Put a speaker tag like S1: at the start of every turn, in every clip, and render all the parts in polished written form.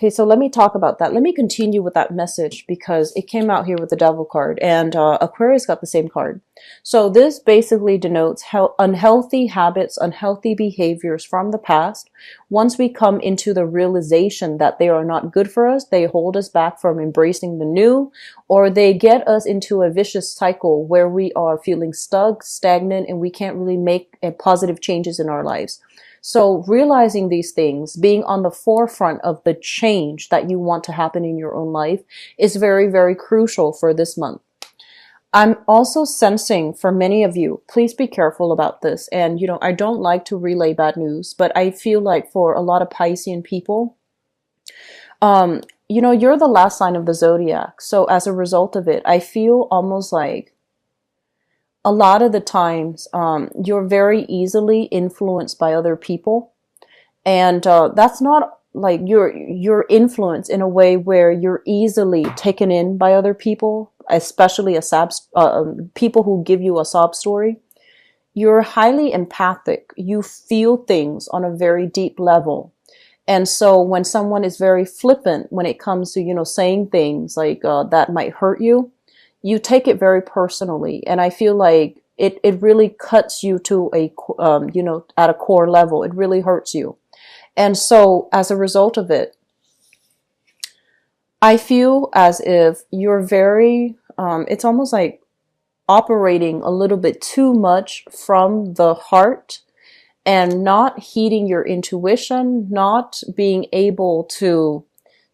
S1: Okay, so let me talk about that. Let me continue with that message because it came out here with the devil card, and Aquarius got the same card. So this basically denotes how unhealthy habits, unhealthy behaviors from the past. Once we come into the realization that they are not good for us, they hold us back from embracing the new, or they get us into a vicious cycle where we are feeling stuck, stagnant, and we can't really make positive changes in our lives. So realizing these things, being on the forefront of the change that you want to happen in your own life is very, very crucial for this month. I'm also sensing for many of you, please be careful about this. And, I don't like to relay bad news, but I feel like for a lot of Piscean people, you're the last sign of the zodiac. So as a result of it, I feel almost like a lot of the times, you're very easily influenced by other people. And that's not like your influence in a way where you're easily taken in by other people, especially people who give you a sob story. You're highly empathic. You feel things on a very deep level. And so when someone is very flippant when it comes to, saying things like that might hurt you, you take it very personally. And I feel like it really cuts you to at a core level. It really hurts you. And so as a result of it, I feel as if you're very, it's almost like operating a little bit too much from the heart and not heeding your intuition, not being able to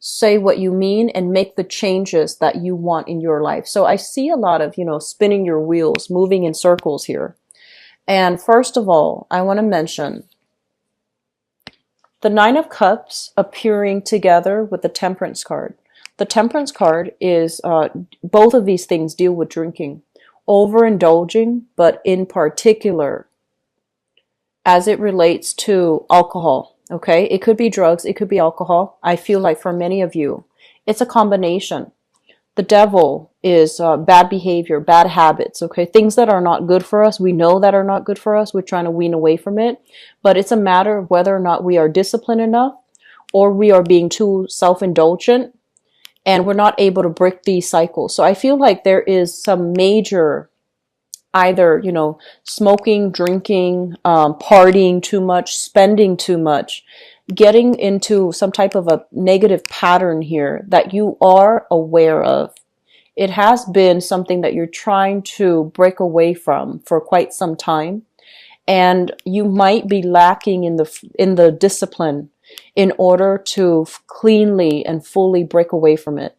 S1: say what you mean and make the changes that you want in your life. So I see a lot of, spinning your wheels, moving in circles here. And first of all, I want to mention the Nine of Cups appearing together with the Temperance card. The Temperance card is, both of these things deal with drinking, overindulging, but in particular, as it relates to alcohol. Okay, it could be drugs, it could be alcohol. I feel like for many of you, it's a combination. The devil is bad behavior, bad habits, okay? Things that are not good for us. We know that are not good for us. We're trying to wean away from it. But it's a matter of whether or not we are disciplined enough or we are being too self-indulgent and we're not able to break these cycles. So I feel like there is some major either, smoking, drinking, partying too much, spending too much, getting into some type of a negative pattern here that you are aware of. It has been something that you're trying to break away from for quite some time. And you might be lacking in the discipline in order to cleanly and fully break away from it.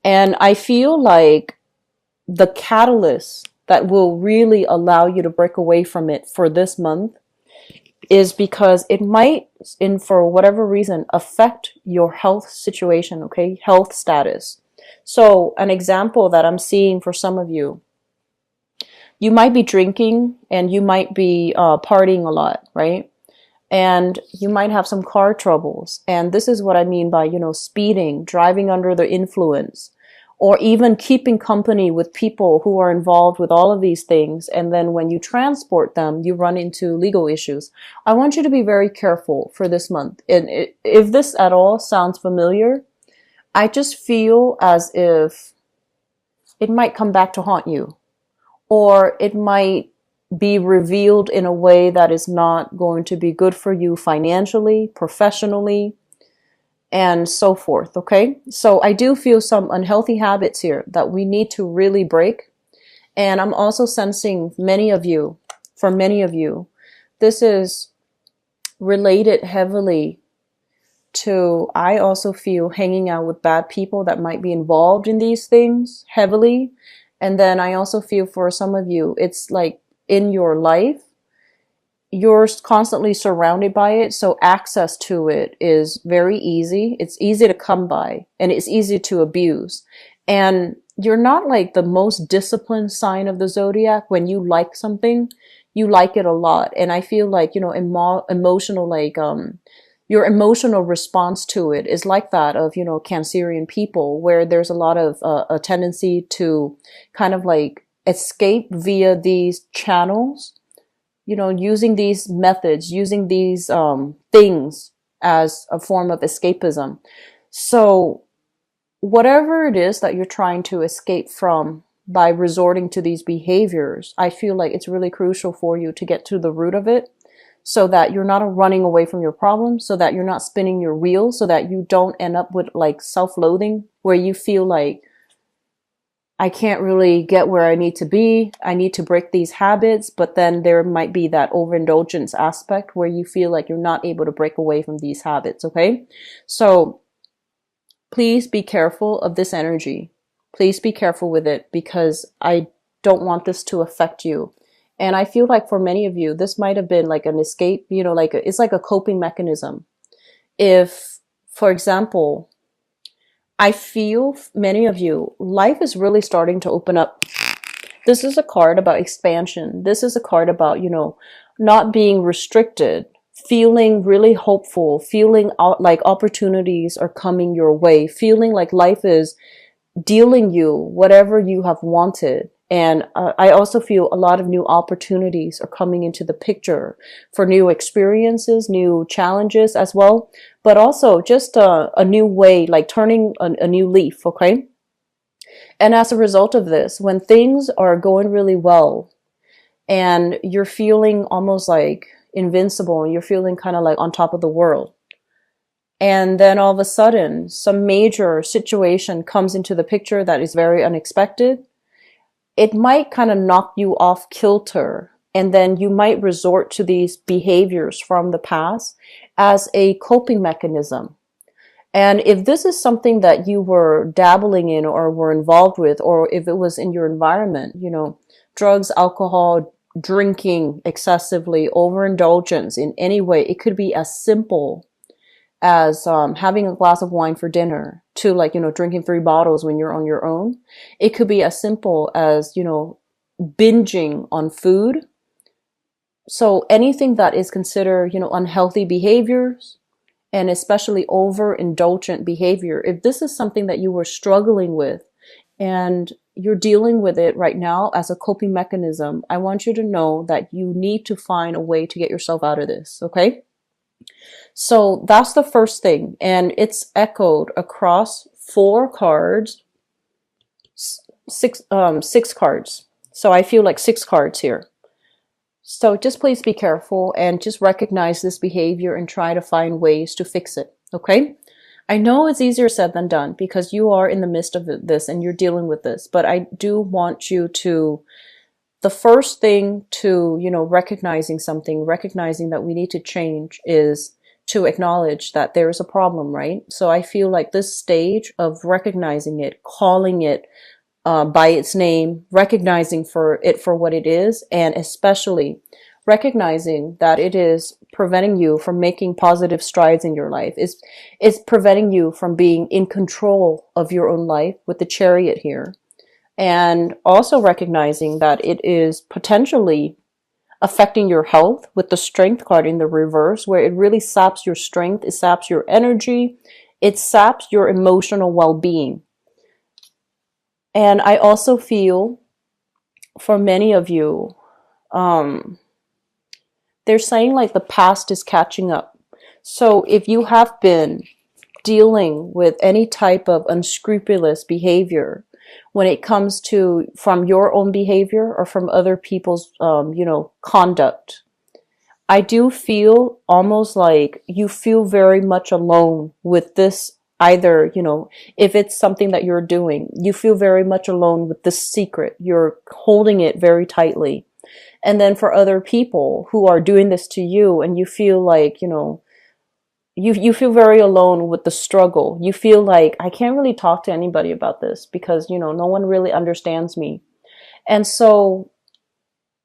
S1: And I feel like the catalyst that will really allow you to break away from it for this month is because it might, for whatever reason, affect your health situation, okay? Health status. So an example that I'm seeing for some of you, you might be drinking and you might be partying a lot, right? And you might have some car troubles. And this is what I mean by, speeding, driving under the influence, or even keeping company with people who are involved with all of these things. And then when you transport them, you run into legal issues. I want you to be very careful for this month. And if this at all sounds familiar, I just feel as if it might come back to haunt you, or it might be revealed in a way that is not going to be good for you financially, professionally, and so forth, okay? So I do feel some unhealthy habits here that we need to really break. And I'm also sensing for many of you, this is related heavily to, I also feel, hanging out with bad people that might be involved in these things heavily. And then I also feel for some of you, it's like in your life, you're constantly surrounded by it, so access to it is very easy. It's easy to come by, and it's easy to abuse. And you're not like the most disciplined sign of the zodiac. When you like something, you like it a lot. And I feel like, emotional, like, your emotional response to it is like that of, Cancerian people, where there's a lot of a tendency to kind of like escape via these channels. Using these methods, using these things as a form of escapism. So whatever it is that you're trying to escape from by resorting to these behaviors, I feel like it's really crucial for you to get to the root of it so that you're not running away from your problems, so that you're not spinning your wheels, so that you don't end up with like self-loathing where you feel like, I can't really get where I need to be. I need to break these habits, but then there might be that overindulgence aspect where you feel like you're not able to break away from these habits, okay? So please be careful of this energy. Please be careful with it because I don't want this to affect you. And I feel like for many of you, this might have been like an escape, you know, like it's like a coping mechanism. If, for example, I feel many of you, life is really starting to open up. This is a card about expansion. This is a card about, you know, not being restricted, feeling really hopeful, feeling like opportunities are coming your way, feeling like life is dealing you whatever you have wanted. And I also feel a lot of new opportunities are coming into the picture for new experiences, new challenges as well, but also just a new way, like turning a new leaf, okay? And as a result of this, when things are going really well and you're feeling almost like invincible and you're feeling kind of like on top of the world, and then all of a sudden some major situation comes into the picture that is very unexpected, it might kind of knock you off kilter, and then you might resort to these behaviors from the past as a coping mechanism. And if this is something that you were dabbling in or were involved with, or if it was in your environment, you know, drugs, alcohol, drinking excessively, overindulgence in any way, it could be as simple as having a glass of wine for dinner to like, you know, drinking 3 bottles when you're on your own. It could be as simple as, you know, binging on food. So anything that is considered, you know, unhealthy behaviors, and especially overindulgent behavior, if this is something that you were struggling with and you're dealing with it right now as a coping mechanism, I want you to know that you need to find a way to get yourself out of this, okay? So that's the first thing, and it's echoed across 4 cards, 6 cards. So I feel like 6 cards here. So just please be careful and just recognize this behavior and try to find ways to fix it, okay? I know it's easier said than done because you are in the midst of this and you're dealing with this, but I do want you to, the first thing to, you know, recognizing something, recognizing that we need to change is to acknowledge that there is a problem, right? So I feel like this stage of recognizing it, calling it by its name, recognizing for it for what it is, and especially recognizing that it is preventing you from making positive strides in your life. It's preventing you from being in control of your own life with the Chariot here. And also recognizing that it is potentially affecting your health with the Strength card in the reverse, where it really saps your strength, it saps your energy, it saps your emotional well-being. And I also feel for many of you, they're saying like the past is catching up. So if you have been dealing with any type of unscrupulous behavior when it comes to from your own behavior or from other people's, you know, conduct, I do feel almost like you feel very much alone with this. Either, you know, if it's something that you're doing, you feel very much alone with this secret. You're holding it very tightly. And then for other people who are doing this to you and you feel like, you know, you feel very alone with the struggle. You feel like I can't really talk to anybody about this because, you know, no one really understands me. And so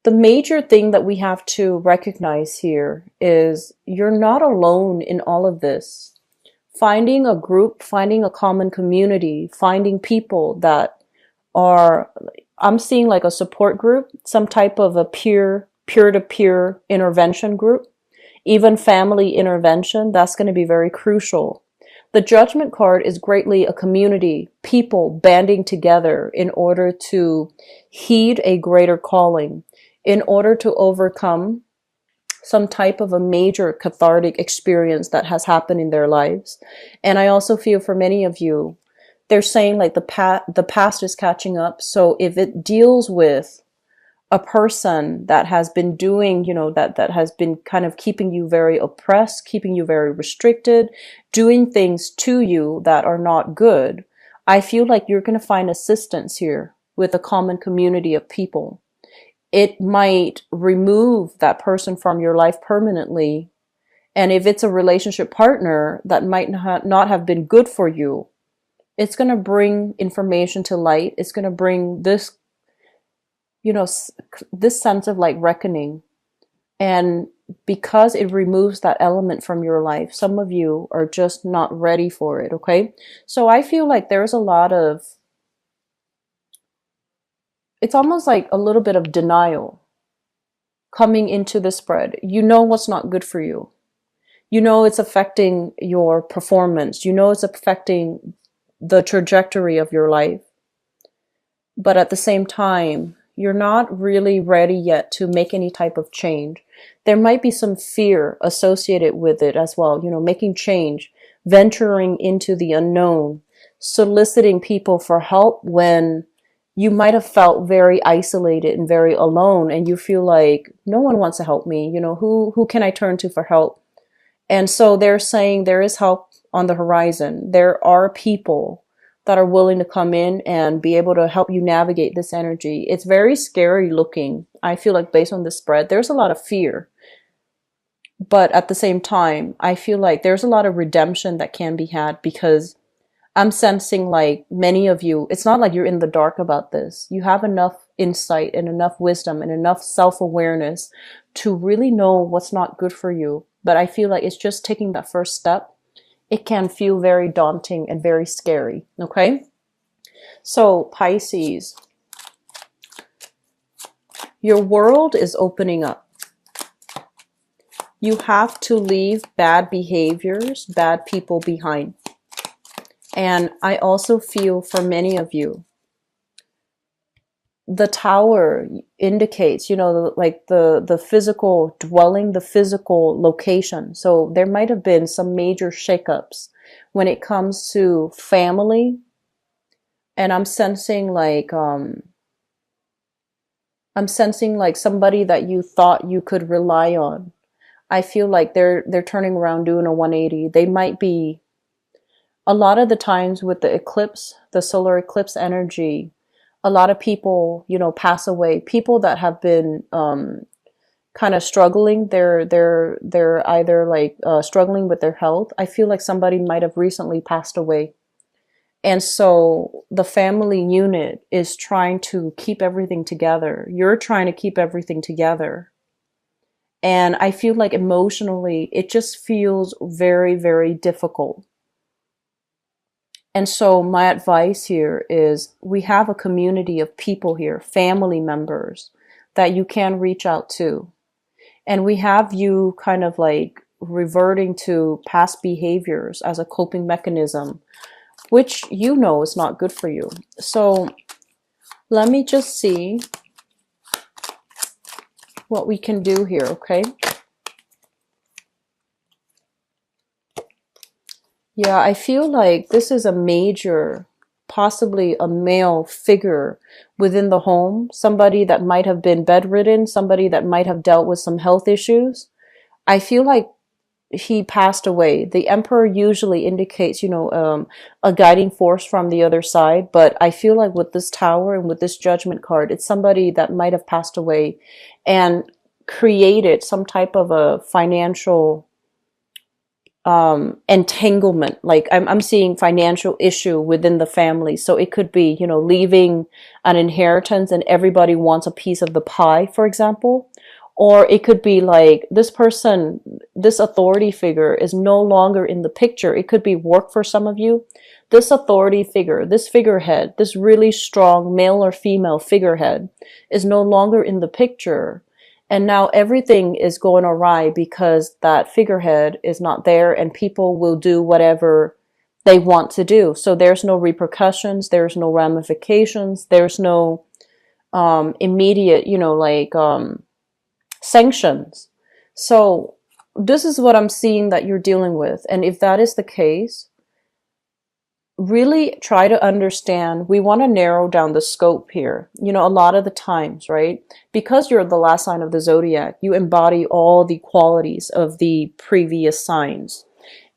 S1: the major thing that we have to recognize here is you're not alone in all of this. Finding a group, finding a common community, finding people that are, I'm seeing like a support group, some type of a peer-to-peer intervention group, even family intervention, that's going to be very crucial. The Judgment card is greatly a community, people banding together in order to heed a greater calling, in order to overcome some type of a major cathartic experience that has happened in their lives. And I also feel for many of you, they're saying like the past is catching up. So if it deals with a person that has been doing, that has been kind of keeping you very oppressed, keeping you very restricted, doing things to you that are not good, I feel like you're going to find assistance here with a common community of people. It might remove that person from your life permanently. And if it's a relationship partner that might not have been good for you, it's going to bring information to light. It's going to bring this, this sense of like reckoning. And because it removes that element from your life, some of you are just not ready for it. Okay. So I feel like there's a lot of, it's almost like a little bit of denial coming into the spread. You know what's not good for you. You know it's affecting your performance. You know it's affecting the trajectory of your life. But at the same time, you're not really ready yet to make any type of change. There might be some fear associated with it as well. Making change, venturing into the unknown, soliciting people for help when you might have felt very isolated and very alone, and you feel like no one wants to help me. Who can I turn to for help? And so they're saying there is help on the horizon. There are people that are willing to come in and be able to help you navigate this energy. It's very scary looking. I feel like based on the spread, there's a lot of fear. But at the same time, I feel like there's a lot of redemption that can be had, because I'm sensing like many of you, it's not like you're in the dark about this. You have enough insight and enough wisdom and enough self-awareness to really know what's not good for you. But I feel like it's just taking that first step. It can feel very daunting and very scary. Okay. So Pisces, your world is opening up. You have to leave bad behaviors, bad people behind. And I also feel for many of you, the tower indicates, like the physical dwelling, the physical location. So there might have been some major shakeups when it comes to family. And I'm sensing like somebody that you thought you could rely on. I feel like they're turning around, doing a 180. They might be, a lot of the times with the eclipse, the solar eclipse energy, a lot of people, pass away. People that have been kind of struggling. They're either like struggling with their health. I feel like somebody might have recently passed away. And so the family unit is trying to keep everything together. You're trying to keep everything together. And I feel like emotionally, it just feels very, very difficult. And so my advice here is, we have a community of people here, family members that you can reach out to. And we have you kind of like reverting to past behaviors as a coping mechanism, which is not good for you. So let me just see what we can do here, okay? Yeah, I feel like this is a major, possibly a male figure within the home, somebody that might have been bedridden, somebody that might have dealt with some health issues. I feel like he passed away. The Emperor usually indicates, a guiding force from the other side, but I feel like with this Tower and with this Judgment card, it's somebody that might have passed away and created some type of a financial entanglement. Like I'm seeing financial issue within the family. So it could be, leaving an inheritance and everybody wants a piece of the pie, for example. Or it could be like this person, this authority figure is no longer in the picture. It could be work for some of you. This authority figure, this figurehead, this really strong male or female figurehead is no longer in the picture. And now everything is going awry because that figurehead is not there, and people will do whatever they want to do. So there's no repercussions, there's no ramifications, there's no immediate, sanctions. So this is what I'm seeing that you're dealing with. And if that is the case, really try to understand. We want to narrow down the scope here. You know, a lot of the times, right? Because you're the last sign of the zodiac, you embody all the qualities of the previous signs.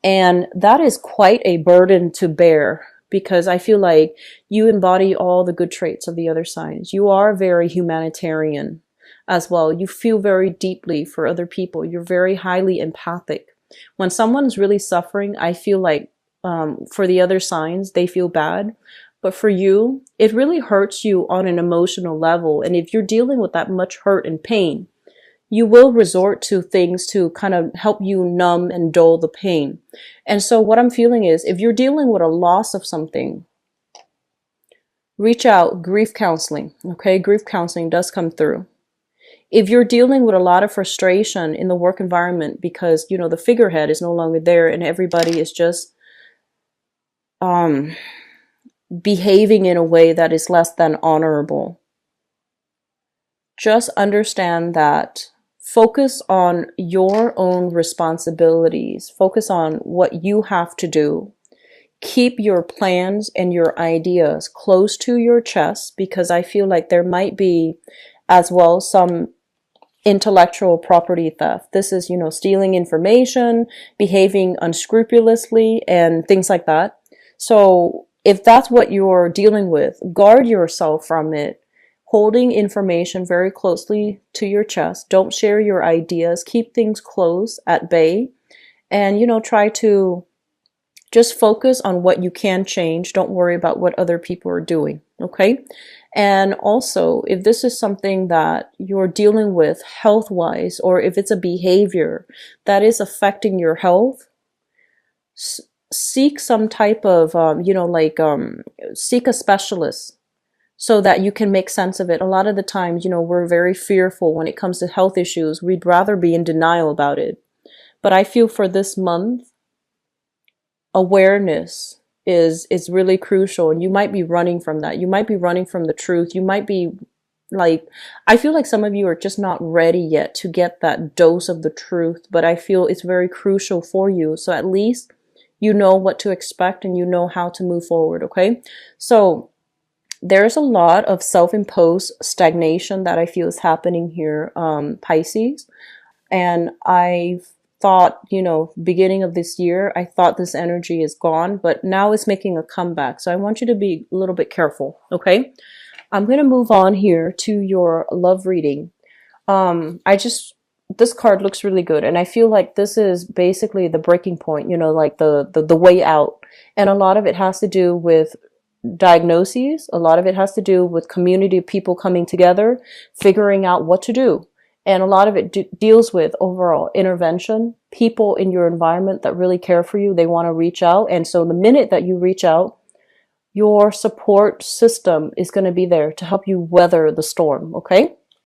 S1: And that is quite a burden to bear, because I feel like you embody all the good traits of the other signs. You are very humanitarian as well. You feel very deeply for other people. You're very highly empathic. When someone's really suffering, I feel like for the other signs, they feel bad. But for you, it really hurts you on an emotional level. And if you're dealing with that much hurt and pain, you will resort to things to kind of help you numb and dull the pain. And so what I'm feeling is, if you're dealing with a loss of something, reach out, grief counseling, okay? Grief counseling does come through. If you're dealing with a lot of frustration in the work environment because, you know, the figurehead is no longer there and everybody is just behaving in a way that is less than honorable, just understand that. Focus on your own responsibilities. Focus on what you have to do. Keep your plans and your ideas close to your chest, because I feel like there might be as well some intellectual property theft. This is, you know, stealing information, behaving unscrupulously, and things like that. So if that's what you're dealing with, guard yourself from it. Holding information very closely to your chest. Don't share your ideas. Keep things close at bay. And, you know, try to just focus on what you can change. Don't worry about what other people are doing. Okay? And also, if this is something that you're dealing with health-wise, or if it's a behavior that is affecting your health, seek some type of, seek a specialist, so that you can make sense of it. A lot of the times, you know, we're very fearful when it comes to health issues. We'd rather be in denial about it. But I feel for this month, awareness is really crucial. And you might be running from that. You might be running from the truth. You might be like, I feel like some of you are just not ready yet to get that dose of the truth. But I feel it's very crucial for you. So at least you know what to expect and you know how to move forward. Okay? So there's a lot of self-imposed stagnation that I feel is happening here, Pisces. And I thought, you know, beginning of this year, I thought this energy is gone, but now it's making a comeback. So I want you to be a little bit careful, okay? I'm going to move on here to your love reading. This card looks really good. And I feel like this is basically the breaking point, you know, like the way out. And a lot of it has to do with diagnoses. A lot of it has to do with community of people coming together, figuring out what to do. And a lot of it deals with overall intervention, people in your environment that really care for you. They want to reach out. And so the minute that you reach out, your support system is going to be there to help you weather the storm. Okay.